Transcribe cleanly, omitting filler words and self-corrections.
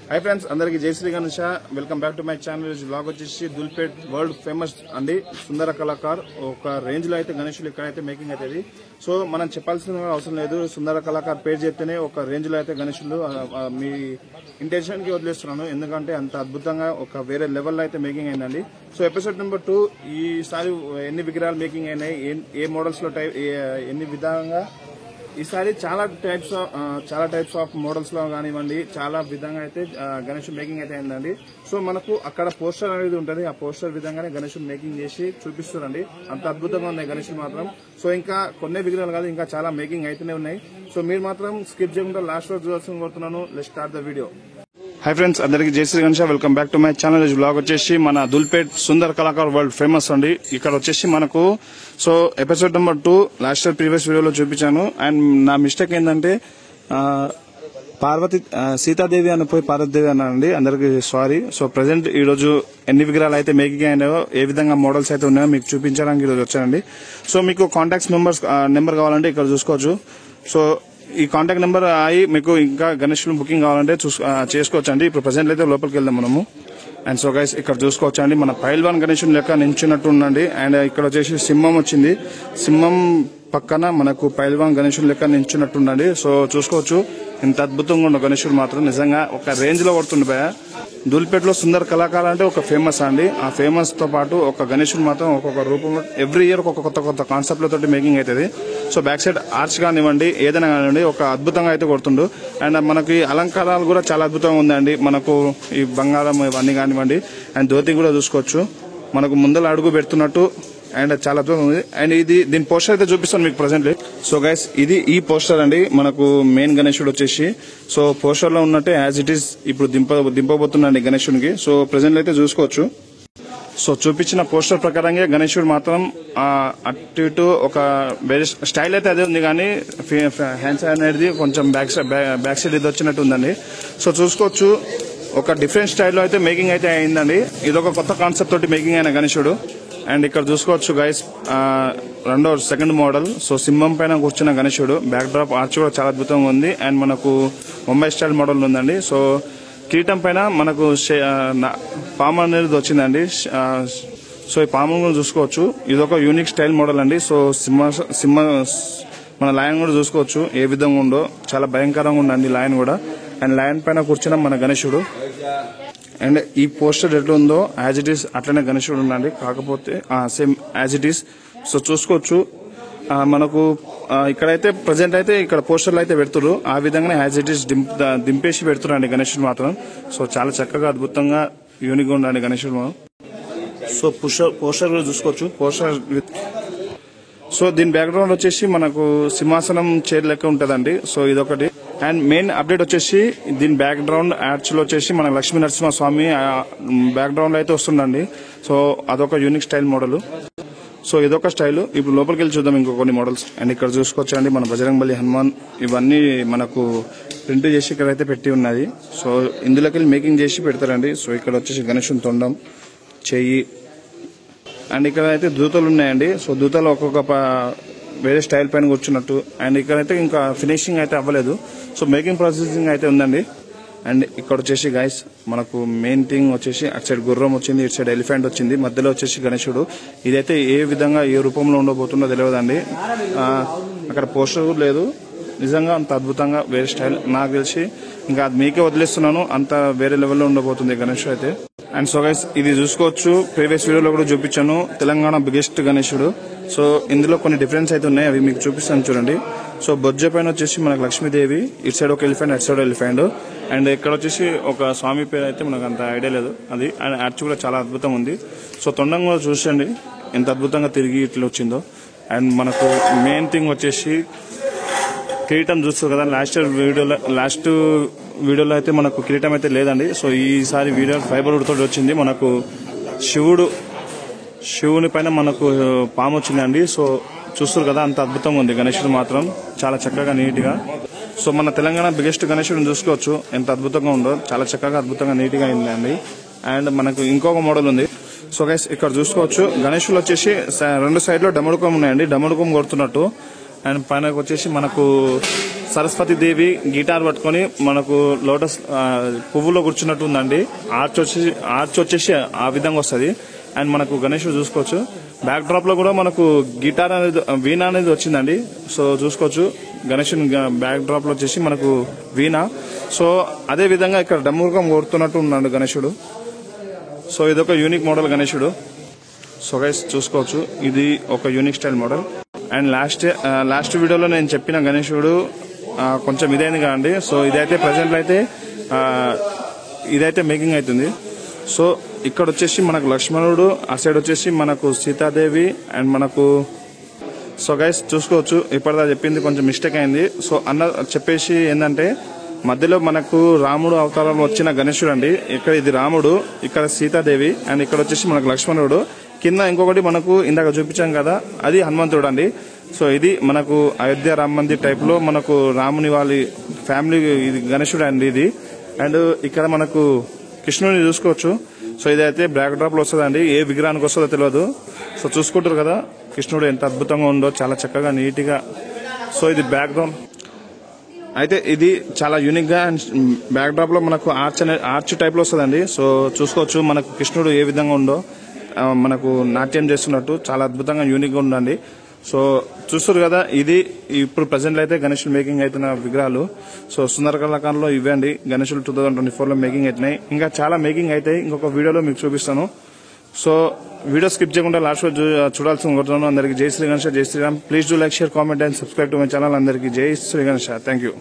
High friends अंदर की जय Shri Ganesh welcome back to my channel blog वे दुलपेट वर्ल्ड फेमस अंडी सुंदर कलाकार और रेंज गणेश इकड़े मेकिंग अयिंदी सो मन चेप्पाल्सिन अवसరం లేదు सुंदर कलाकार पेर చెప్తేనే ఒక రేంజ్ లో అయితే గణేశులు మీ ఇంటెన్షన్ కి వదిలేస్తున్నాను ఎందుకంటే అంత అద్భుతంగా ఒక వేరే లెవెల్ లో అయితే మేకింగ్ అయిందండి సో ఎపిసోడ్ నెంబర్ 2 ఈసారి ఎన్ని విగ్రహాలు మేకింగ్ అయినాయి ఏ మోడల్స్ లో ఎన్ని విధంగా ఈసారి చాలా టైప్స్ ఆఫ్ మోడల్స్ లో కానివ్వండి చాలా విధంగా అయితే గణేష్ మేకింగ్ అయితే అయిందండి సో మనకు అక్కడ పోస్టర్ అనేది ఉంటుంది ఆ పోస్టర్ విధంగానే గణేష్ మేకింగ్ చేసి చూపిస్తారండి అంత అద్భుతంగా ఉన్నాయి గణేష్ మాత్రం సో ఇంకా కొన్ని విగ్రహాలు కాదు ఇంకా చాలా మేకింగ్ అయితేనే ఉన్నాయి సో మీరు మాత్రం స్కిప్ చేయకుండా లాస్ట్ వరకు చూడాల్సింది కోరుతున్నాను let's start the video hi friends अंदर की जय Shri Ganesh welcome back to my channel blog वे मन दुलपेट सुंदर कलाकार वर्ल्ड फेमस अंडी इक्कड़ मन को so episode number 2 last previous video चूपाను अंड ना मिस्टेक ఏంటంటే పార్వతి సీతాదేవి అని పోయి పార్వతీదేవి అన్నానండి అందరికి సారీ సో ప్రెజెంట్ ఈ రోజు ఎన్ని విగ్రహాలు అయితే మేకింగ్ అయినాయో ఏ విధంగా మోడల్స్ అయితే ఉన్నాయో మీకు చూపించడానికి ఈ రోజు వచ్చానండి సో మీకు కాంటాక్ట్స్ నెంబర్ కావాలంటే ఇక్కడ చూసుకోవచ్చు సో ఈ కాంటాక్ట్ నెంబర్ అయి మీకు ఇంకా గణేష్ బుకింగ్ కావాలంటే చేసుకోవచ్చండి ఇప్పుడు ప్రెజెంట్ అయితే లోపలికి వెళ్దాం మనము అండ్ సో గైస్ ఇక్కడ చూసుకోవచ్చండి మన పైల్వాన్ గణేష్ లెక్క నించున్నట్టు ఉండండి అండ్ ఇక్కడ వచ్చేసి సింహం వచ్చింది సింహం పక్కన మనకు పైల్వాన్ గణేష్ లెక్క నించున్నట్టు ఉండండి సో చూసుకోవచ్చు ఇంత అద్భుతంగా ఉన్న గణేశుడు మాత్రం నిజంగా ఒక రేంజ్ లో కొడుతుండే దూల్పేటలో సుందర్ కళాకారు అంటే ఒక ఫేమస్ అండి ఆ ఫేమస్ తో పాటు ఒక గణేశుడు మాత్రం ఒక్కొక్క రూపంలో ఎవ్రీ ఇయర్ ఒక కొత్త కాన్సెప్ట్ లతో మేకింగ్ అవుతుంది సో బ్యాక్ సైడ్ ఆర్చ్ కానివ్వండి ఏదైనా కానివ్వండి ఒక అద్భుతంగా అయితే కొడుతుండు అండ్ మనకి అలంకారాలు కూడా చాలా అద్భుతంగా ఉందండి మనకు ఈ బంగారం ఇవన్నీ కానివ్వండి అండ్ ధోతి కూడా చూసుకోవచ్చు మనకు ముందర అడుగు పెడుతున్నట్టు అండ్ చాలా అద్భుతంగా ఉంది అండ్ ఇది దీని పోస్టర్ అయితే చూపిస్తాను మీకు ప్రెసెంట్లీ సో గైస్ ఇది ఈ పోస్టర్ అండి మనకు మెయిన్ గణేశుడు వచ్చేసి సో పోస్టర్ లో ఉన్నట్టే యాజ్ ఇట్ ఈస్ ఇప్పుడు దింపబోతున్నాండి గణేశునికి సో ప్రెసెంట్ అయితే చూసుకోవచ్చు సో చూపించిన పోస్టర్ ప్రకారంగా గణేశుడు మాత్రం అటు ఇటు ఒక స్టైల్ అయితే అదే ఉంది కానీ హ్యాండ్స్ అనేది కొంచెం బ్యాక్ సైడ్ ఇది వచ్చినట్టు ఉందండి సో చూసుకోవచ్చు ఒక డిఫరెంట్ స్టైల్లో అయితే మేకింగ్ అయితే అయిందండి ఇది ఒక కొత్త కాన్సెప్ట్ తోటి మేకింగ్ అయిన గణేశుడు అండ్ ఇక్కడ చూసుకోవచ్చు గైస్ సెకండ్ మోడల్ సో సింహం పైన కూర్చున్న గణేశుడు బ్యాక్ డ్రాప్ ఆర్చ్ కూడా చాలా అద్భుతంగా ఉంది అండ్ మనకు ముంబై స్టైల్ మోడల్ ఉందండి సో కిరీటం పైన మనకు పాము అనేది వచ్చిందండి సో ఈ పాము కూడా చూసుకోవచ్చు ఇది ఒక యూనిక్ స్టైల్ మోడల్ అండి సో సింహ మన లయన్ కూడా చూసుకోవచ్చు ఏ విధంగా ఉందో చాలా భయంకరంగా ఉందండి లయన్ కూడా అండ్ లయన్ పైన కూర్చున్న మన గణేశుడు అండ్ ఈ పోస్టర్ ఎట్లా ఉందో యాజ్ ఇట్ ఈస్ అట్లనే గణేశుడు ఉండండి కాకపోతే same as it is so చూసుకోవచ్చు మనకు ఇక్కడైతే ప్రజెంట్ అయితే ఇక్కడ పోస్టర్లు అయితే పెడుతున్నారు ఆ విధంగానే యాజ్ ఇట్ ఈస్ దింపేసి పెడుతున్నారండి గణేశుడు మాత్రం సో చాలా చక్కగా అద్భుతంగా యూనిక్ గా ఉండండి గణేశుడు సో పోస్టర్ కూడా చూసుకోవచ్చు పోస్టర్ సో దీని బ్యాక్గ్రౌండ్ వచ్చేసి మనకు సింహాసనం చైర్ లెక్క ఉంటదండి సో ఇదొకటి అండ్ మెయిన్ అప్డేట్ వచ్చేసి దీని బ్యాక్గ్రౌండ్ యాక్చువల్ వచ్చేసి మన లక్ష్మీ నరసింహస్వామి బ్యాక్గ్రౌండ్ అయితే వస్తుందండి సో అదొక యూనిక్ స్టైల్ మోడల్ సో ఇదొక స్టైల్ ఇప్పుడు లోపలికి వెళ్ళి చూద్దాం ఇంకో కొన్ని మోడల్స్ అండ్ ఇక్కడ చూసుకోవచ్చండి మన బజరంగబలి హనుమాన్ ఇవన్నీ మనకు ప్రింట్ చేసి ఇక్కడ అయితే పెట్టి ఉన్నది సో ఇందులోకి వెళ్ళి మేకింగ్ చేసి పెడతారండి సో ఇక్కడ వచ్చేసి గణేశుని తొండం చెయ్యి అండ్ ఇక్కడ అయితే దూతలు ఉన్నాయండి సో దూతలు ఒక్కొక్క వేరే స్టైల్ పైన కూర్చున్నట్టు అండ్ ఇక్కడైతే ఇంకా ఫినిషింగ్ అయితే అవ్వలేదు సో మేకింగ్ ప్రాసెసింగ్ అయితే ఉందండి అండ్ ఇక్కడ వచ్చేసి గైస్ మనకు మెయిన్ థింగ్ వచ్చేసి అటు సైడ్ గుర్రం వచ్చింది ఇటు సైడ్ ఎలిఫెంట్ వచ్చింది మధ్యలో వచ్చేసి గణేశుడు ఇదైతే ఏ విధంగా ఏ రూపంలో ఉండబోతుందో తెలియదండి అక్కడ పోస్టర్ లేదు నిజంగా అంత అద్భుతంగా వేరే స్టైల్ నాకు తెలిసి ఇంకా అది మీకే వదిలేస్తున్నాను అంత వేరే లెవెల్లో ఉండబోతుంది గణేశుడు అయితే అండ్ సో గైస్ ఇది చూసుకోవచ్చు ప్రీవియస్ వీడియోలో కూడా చూపించాను తెలంగాణ బిగ్గెస్ట్ గణేశుడు సో ఇందులో కొన్ని డిఫరెన్స్ అయితే ఉన్నాయి అవి మీకు చూపిస్తాను చూడండి సో బొజ్జ పైన వచ్చేసి మనకు లక్ష్మీదేవి ఇటు సైడ్ ఒక ఎలిఫెంట్ అటు సైడ్ ఎలిఫెంట్ అండ్ ఇక్కడ వచ్చేసి ఒక స్వామి పేరు అయితే మనకు అంత ఐడియా లేదు అది అండ్ యాక్చువల్ కూడా చాలా అద్భుతం ఉంది సో తొండం కూడా చూసండి ఎంత అద్భుతంగా తిరిగి ఇట్లా వచ్చిందో అండ్ మనకు మెయిన్ థింగ్ వచ్చేసి కిరీటం చూస్తారు కదా లాస్ట్ వీడియోలో అయితే మనకు కిరీటం అయితే లేదండి సో ఈసారి వీడియో ఫైబర్ వుడ్ తోటి వచ్చింది మనకు శివుని పైన మనకు పాము వచ్చిందండి సో చూస్తారు కదా అంత అద్భుతంగా ఉంది గణేశుడు మాత్రం చాలా చక్కగా నీట్ గా సో మన తెలంగాణ బిగ్గెస్ట్ గణేశుడిని చూసుకోవచ్చు ఎంత అద్భుతంగా ఉందో చాలా చక్కగా అద్భుతంగా నీట్ గా అయిందండి అండ్ మనకు ఇంకొక మోడల్ ఉంది సో గైస్ ఇక్కడ చూసుకోవచ్చు గణేశులు వచ్చేసి రెండు సైడ్ లో డమరుకం ఉన్నాయండి డమరుకం కొడుతున్నట్టు అండ్ పైన వచ్చేసి మనకు సరస్వతి దేవి గిటార్ పట్టుకొని మనకు లోటస్ పువ్వులో కూర్చున్నట్టు ఉందండి. ఆర్చ్ వచ్చేసి ఆ విధంగా వస్తుంది. అండ్ మనకు గణేశుడు చూసుకోవచ్చు. బ్యాక్ డ్రాప్ లో కూడా మనకు గిటార్ అనేది వీణ అనేది వచ్చిందండి. సో చూసుకోవచ్చు గణేశుని బ్యాక్ డ్రాప్ లో వచ్చేసి మనకు వీణ. సో అదే విధంగా ఇక్కడ డమ్ముకం కొడుతున్నట్టు ఉన్నాడు గణేశుడు. సో ఇదొక యూనిక్ మోడల్ గణేశుడు. సో గైస్ చూసుకోవచ్చు ఇది ఒక unique style model. And last వీడియోలో నేను చెప్పిన గణేశుడు కొంచెం ఇదైంది కదండి. సో ఇదైతే ప్రజెంట్ అయితే ఇదైతే మేకింగ్ అవుతుంది. సో ఇక్కడ వచ్చేసి మనకు లక్ష్మణుడు, ఆ సైడ్ వచ్చేసి మనకు సీతాదేవి అండ్ మనకు సో గైస్ చూసుకోవచ్చు ఇప్పటిదా చెప్పింది కొంచెం మిస్టేక్ అయింది. సో చెప్పేసి ఏంటంటే మధ్యలో మనకు రాముడు అవతారంలో వచ్చిన గణేశుడు అండి. ఇక్కడ ఇది రాముడు, ఇక్కడ సీతాదేవి అండ్ ఇక్కడ వచ్చేసి మనకు లక్ష్మణుడు. కింద ఇంకొకటి మనకు ఇందాక చూపించాం కదా అది హనుమంతుడు అండి. సో ఇది మనకు అయోధ్య రామ మందిర్ టైప్ లో మనకు రాముని వాళ్ళ ఫ్యామిలీ ఇది గణేశుడు అండి ఇది. అండ్ ఇక్కడ మనకు కృష్ణుడిని చూసుకోవచ్చు. సో ఇదైతే బ్యాక్ డ్రాప్ లో వస్తుందండి. ఏ విగ్రహానికి వస్తుందో తెలియదు. సో చూసుకుంటారు కదా కృష్ణుడు ఎంత అద్భుతంగా ఉందో, చాలా చక్కగా నీట్ గా. సో ఇది బ్యాక్ డ్రాప్ అయితే ఇది చాలా యూనిక్ గా అండ్ బ్యాక్ డ్రాప్ లో మనకు ఆర్చ్ టైప్ లో వస్తుందండి. సో చూసుకోవచ్చు మనకు కృష్ణుడు ఏ విధంగా ఉందో మనకు నాట్యం చేస్తున్నట్టు చాలా అద్భుతంగా యూనిక్ గా ఉందండి. సో చూస్తారు కదా ఇది ఇప్పుడు ప్రెసెంట్ అయితే గణేశులు మేకింగ్ అవుతున్న విగ్రహాలు. సో సుందరకళాకారులో ఇవ్వండి గణేశులు 2024 లో మేకింగ్ అవుతున్నాయి. ఇంకా చాలా మేకింగ్ అవుతాయి. ఇంకొక వీడియోలో మీకు చూపిస్తాను. సో వీడియో స్కిప్ చేయకుండా లాస్ట్ చూడాల్సిన కోరుతున్నాను. అందరికీ జై శ్రీ గణేష్, జై Shriram. Please do like, share, comment and subscribe to my channel. అందరికీ జై శ్రీ గణేష్. Thank you.